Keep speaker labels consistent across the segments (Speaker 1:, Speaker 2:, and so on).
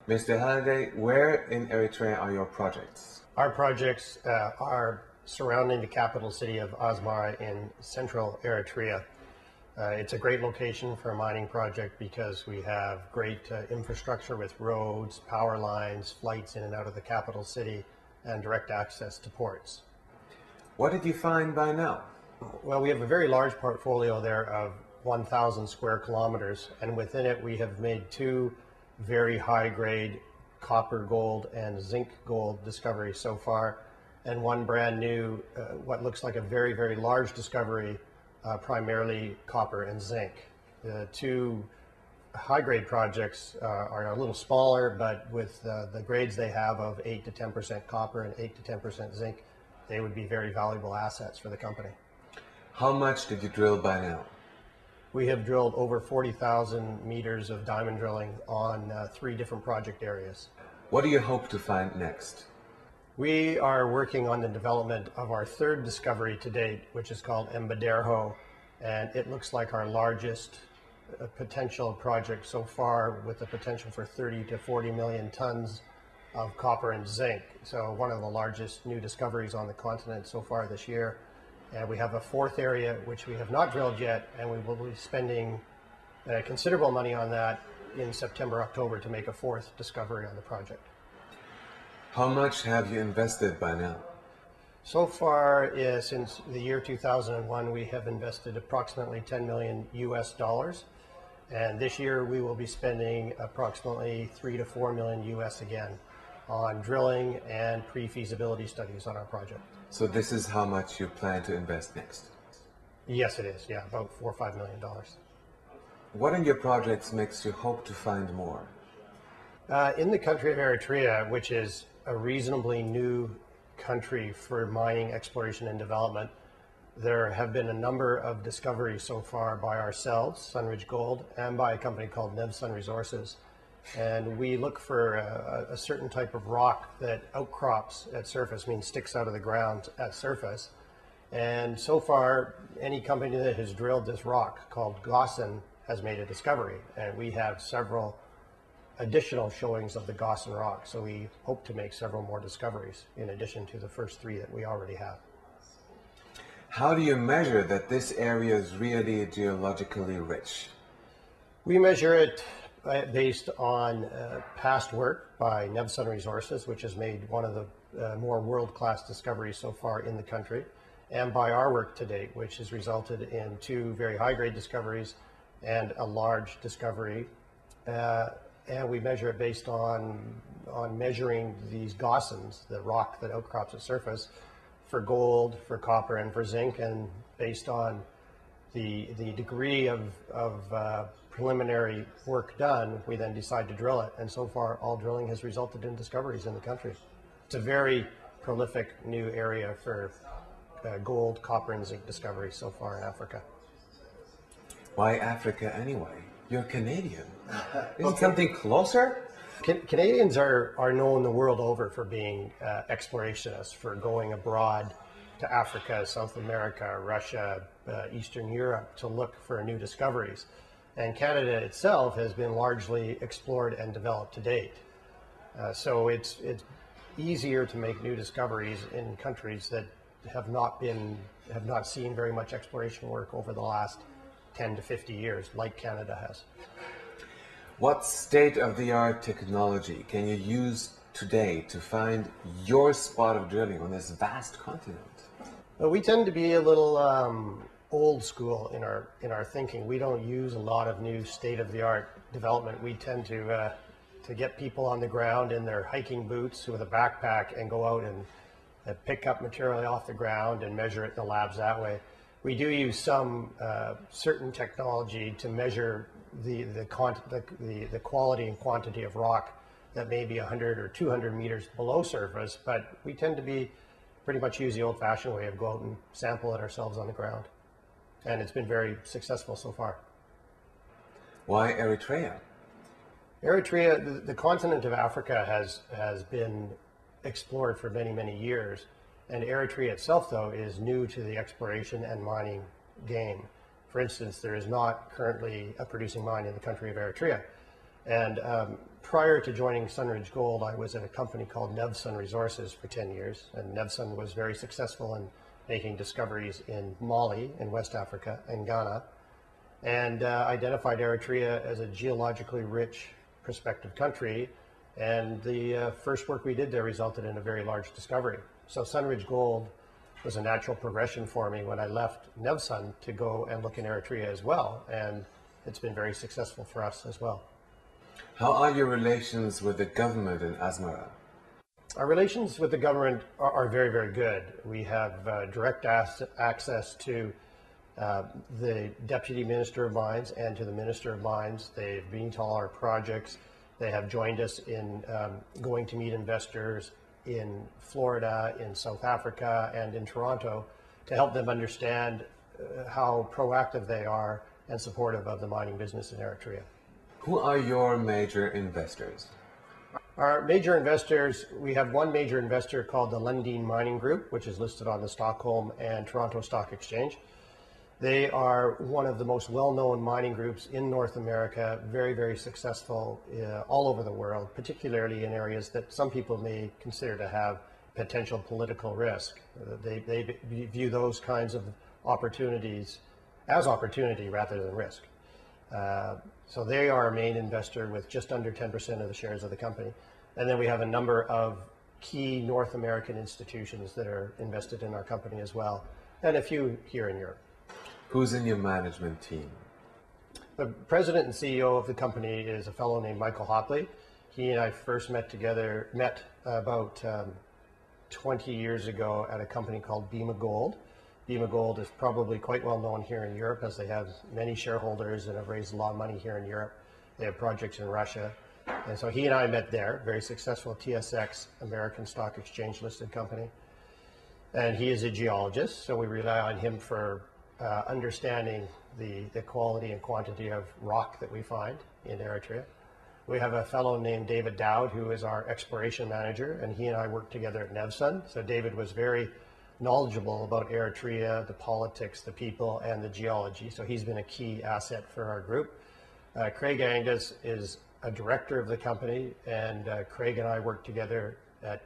Speaker 1: Mr. Halliday, where in Eritrea are your projects?
Speaker 2: Our projects are surrounding the capital city of Asmara in central Eritrea. It's a great location for a mining project because we have great infrastructure with roads, power lines, flights in and out of the capital city, and direct access to ports.
Speaker 1: What did you find by now?
Speaker 2: Well, we have a very large portfolio there of 1,000 square kilometers, and within it we have made two very high-grade copper gold and zinc gold discoveries so far, and one brand new, what looks like a very, very large discovery, primarily copper and zinc. The two high-grade projects are a little smaller, but with the grades they have of 8 to 10% copper and 8 to 10% zinc, they would be very valuable assets for the company.
Speaker 1: How much did you drill by now?
Speaker 2: We have drilled over 40,000 meters of diamond drilling on 3 different project areas.
Speaker 1: What do you hope to find next?
Speaker 2: We are working on the development of our third discovery to date, which is called Embaderho, and it looks like our largest potential project so far, with the potential for 30 to 40 million tons of copper and zinc. So one of the largest new discoveries on the continent so far this year. And we have a fourth area which we have not drilled yet, and we will be spending considerable money on that in September, October to make a fourth discovery on the project.
Speaker 1: How much have you invested by now?
Speaker 2: So far, since the year 2001, we have invested approximately 10 million US dollars. And this year we will be spending approximately 3 to 4 million US again on drilling and pre-feasibility studies on our project.
Speaker 1: So this is how much you plan to invest next?
Speaker 2: Yes, it is. Yeah, about $4 or $5 million.
Speaker 1: What in your projects makes you hope to find more?
Speaker 2: In the country of Eritrea, which is a reasonably new country for mining, exploration, and development, there have been a number of discoveries so far by ourselves, Sunridge Gold, and by a company called Nevsun Resources. And we look for a certain type of rock that outcrops at surface, means sticks out of the ground at surface. And so far, any company that has drilled this rock, called Gossan, has made a discovery. And we have several additional showings of the Gossan rock. So we hope to make several more discoveries in addition to the first 3 that we already have.
Speaker 1: How do you measure that this area is really geologically rich?
Speaker 2: We measure it based on past work by Nevsun Resources, which has made one of the more world-class discoveries so far in the country, and by our work to date, which has resulted in 2 very high-grade discoveries and a large discovery. And we measure it based on measuring these Gossans, the rock that outcrops at surface, for gold, for copper, and for zinc, and based on the degree of preliminary work done, we then decide to drill it. And so far, all drilling has resulted in discoveries in the country. It's a very prolific new area for gold, copper, and zinc discoveries so far in Africa.
Speaker 1: Why Africa anyway? You're Canadian. Isn't something closer?
Speaker 2: Canadians are known the world over for being explorationists, for going abroad to Africa, South America, Russia, Eastern Europe to look for new discoveries. And Canada itself has been largely explored and developed to date. So it's easier to make new discoveries in countries that have not seen very much exploration work over the last 10 to 50 years, like Canada has.
Speaker 1: What state-of-the-art technology can you use today to find your spot of drilling on this vast continent?
Speaker 2: Well, we tend to be a little old school in our thinking. We don't use a lot of new state-of-the-art development. We tend to get people on the ground in their hiking boots with a backpack and go out and pick up material off the ground and measure it in the labs that way. We do use some certain technology to measure the quality and quantity of rock that may be 100 or 200 meters below surface, but we tend to be pretty much use the old-fashioned way of go out and sample it ourselves on the ground. And it's been very successful so far.
Speaker 1: Why Eritrea?
Speaker 2: Eritrea, the continent of Africa has been explored for many, many years. And Eritrea itself, though, is new to the exploration and mining game. For instance, there is not currently a producing mine in the country of Eritrea. And prior to joining Sunridge Gold, I was at a company called Nevsun Resources for 10 years, and Nevsun was very successful in making discoveries in Mali, in West Africa, and Ghana, and identified Eritrea as a geologically rich prospective country, and the first work we did there resulted in a very large discovery. So Sunridge Gold was a natural progression for me when I left Nevsun to go and look in Eritrea as well, and it's been very successful for us as well.
Speaker 1: How are your relations with the government in Asmara?
Speaker 2: Our relations with the government are very, very good. We have direct access to the Deputy Minister of Mines and to the Minister of Mines. They've been to all our projects. They have joined us in going to meet investors in Florida, in South Africa, and in Toronto to help them understand how proactive they are and supportive of the mining business in Eritrea.
Speaker 1: Who are your major investors?
Speaker 2: Our major investors, we have one major investor called the Lundin Mining Group, which is listed on the Stockholm and Toronto Stock Exchange. They are one of the most well-known mining groups in North America, very, very successful all over the world, particularly in areas that some people may consider to have potential political risk. They view those kinds of opportunities as opportunity rather than risk. So they are our main investor with just under 10% of the shares of the company. And then we have a number of key North American institutions that are invested in our company as well, and a few here in Europe.
Speaker 1: Who's in your management team?
Speaker 2: The president and CEO of the company is a fellow named Michael Hopley. He and I first met about 20 years ago at a company called Bema Gold. Bema Gold is probably quite well known here in Europe as they have many shareholders and have raised a lot of money here in Europe. They have projects in Russia. And so he and I met there, very successful TSX, American Stock Exchange listed company. And he is a geologist, so we rely on him for understanding the quality and quantity of rock that we find in Eritrea. We have a fellow named David Dowd, who is our exploration manager, and he and I work together at Nevsun. So David was very knowledgeable about Eritrea, the politics, the people, and the geology. So he's been a key asset for our group. Craig Angus is a director of the company, and Craig and I worked together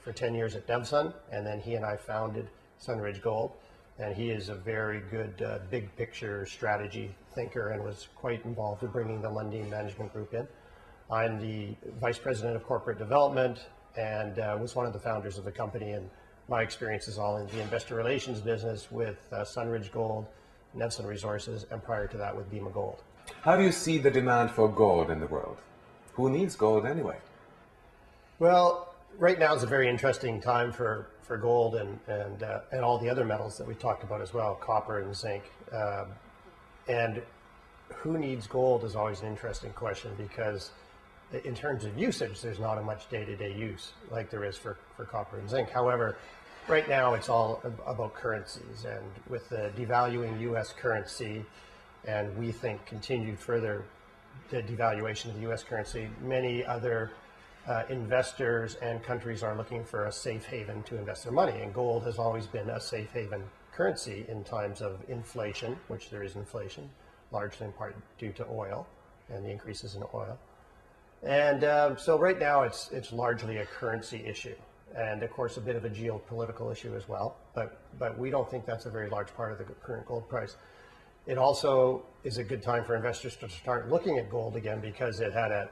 Speaker 2: for 10 years at Nevsun, and then he and I founded Sunridge Gold. And he is a very good big picture strategy thinker and was quite involved in bringing the Lundin Management Group in. I'm the Vice President of Corporate Development and was one of the founders of the company, and my experience is all in the investor relations business with Sunridge Gold, Nevsun Resources, and prior to that with Bema Gold.
Speaker 1: How do you see the demand for gold in the world? Who needs gold anyway?
Speaker 2: Well, right now is a very interesting time for gold and all the other metals that we talked about as well, copper and zinc. And who needs gold is always an interesting question, because in terms of usage, there's not a much day-to-day use like there is for copper and zinc. However, right now it's all about currencies, and with the devaluing U.S. currency, and we think continued further the devaluation of the U.S. currency, many other investors and countries are looking for a safe haven to invest their money, and gold has always been a safe haven currency in times of inflation, which there is inflation, largely in part due to oil and the increases in oil. And so right now it's largely a currency issue, and of course a bit of a geopolitical issue as well, but we don't think that's a very large part of the current gold price. It also is a good time for investors to start looking at gold again, because it had a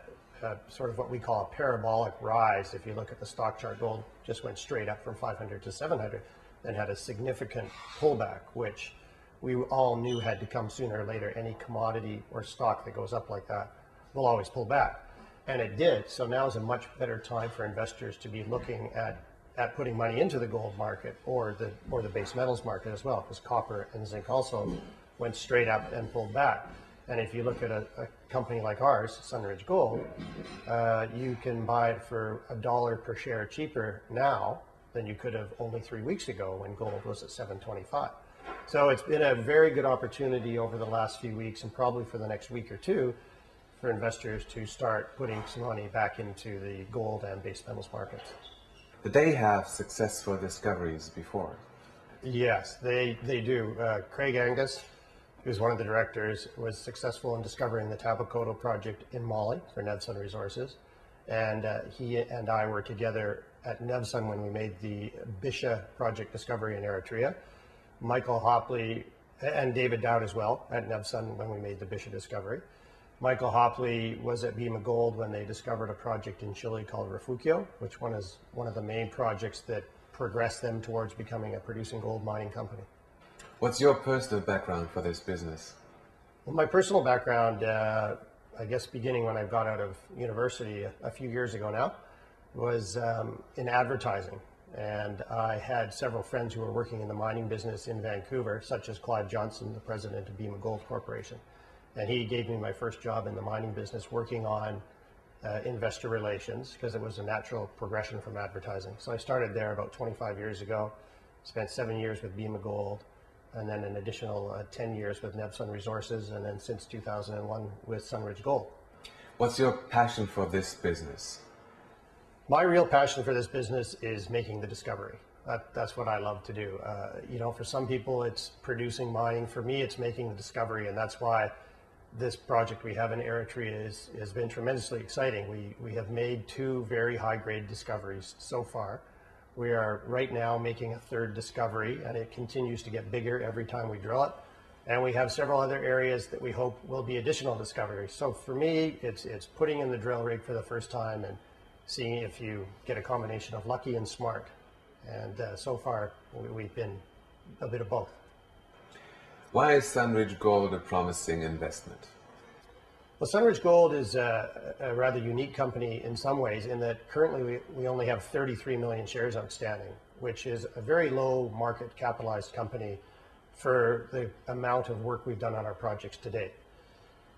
Speaker 2: sort of what we call a parabolic rise. If you look at the stock chart, gold just went straight up from 500 to 700, then had a significant pullback, which we all knew had to come sooner or later. Any commodity or stock that goes up like that will always pull back. And it did. So now is a much better time for investors to be looking at putting money into the gold market or the base metals market as well, because copper and zinc also went straight up and pulled back. And if you look at a company like ours, Sunridge Gold, you can buy it for $1 per share cheaper now than you could have only 3 weeks ago when gold was at $7.25. So it's been a very good opportunity over the last few weeks, and probably for the next week or two, for investors to start putting some money back into the gold and base metals markets.
Speaker 1: Did they have successful discoveries before?
Speaker 2: Yes, they do. Craig Angus, who's one of the directors, was successful in discovering the Tabakoto project in Mali for Nevsun Resources. And he and I were together at Nevsun when we made the Bisha project discovery in Eritrea. Michael Hopley and David Dowd as well at Nevsun when we made the Bisha discovery. Michael Hopley was at Bema Gold when they discovered a project in Chile called Refugio, which is one of the main projects that progressed them towards becoming a producing gold mining company.
Speaker 1: What's your personal background for this business?
Speaker 2: Well, my personal background, I guess beginning when I got out of university a few years ago now, was in advertising. And I had several friends who were working in the mining business in Vancouver, such as Clive Johnson, the president of Bema Gold Corporation. And he gave me my first job in the mining business working on investor relations, because it was a natural progression from advertising. So I started there about 25 years ago, spent 7 years with Bema Gold, and then an additional 10 years with Nevsun Resources, and then since 2001 with Sunridge Gold.
Speaker 1: What's your passion for this business?
Speaker 2: My real passion for this business is making the discovery. That's what I love to do. For some people it's producing mining. For me, it's making the discovery, and that's why this project we have in Eritrea has been tremendously exciting. We have made 2 very high-grade discoveries so far. We are right now making a 3rd discovery, and it continues to get bigger every time we drill it. And we have several other areas that we hope will be additional discoveries. So for me, it's putting in the drill rig for the first time and seeing if you get a combination of lucky and smart. And so far, we've been a bit of both.
Speaker 1: Why is Sunridge Gold a promising investment?
Speaker 2: Well, Sunridge Gold is a rather unique company in some ways in that currently we only have 33 million shares outstanding, which is a very low market capitalized company for the amount of work we've done on our projects to date.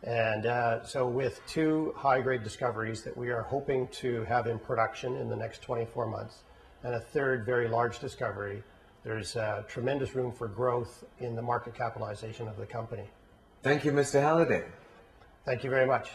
Speaker 2: And so with 2 high-grade discoveries that we are hoping to have in production in the next 24 months, and a 3rd very large discovery, there's tremendous room for growth in the market capitalization of the company.
Speaker 1: Thank you, Mr. Halliday.
Speaker 2: Thank you very much.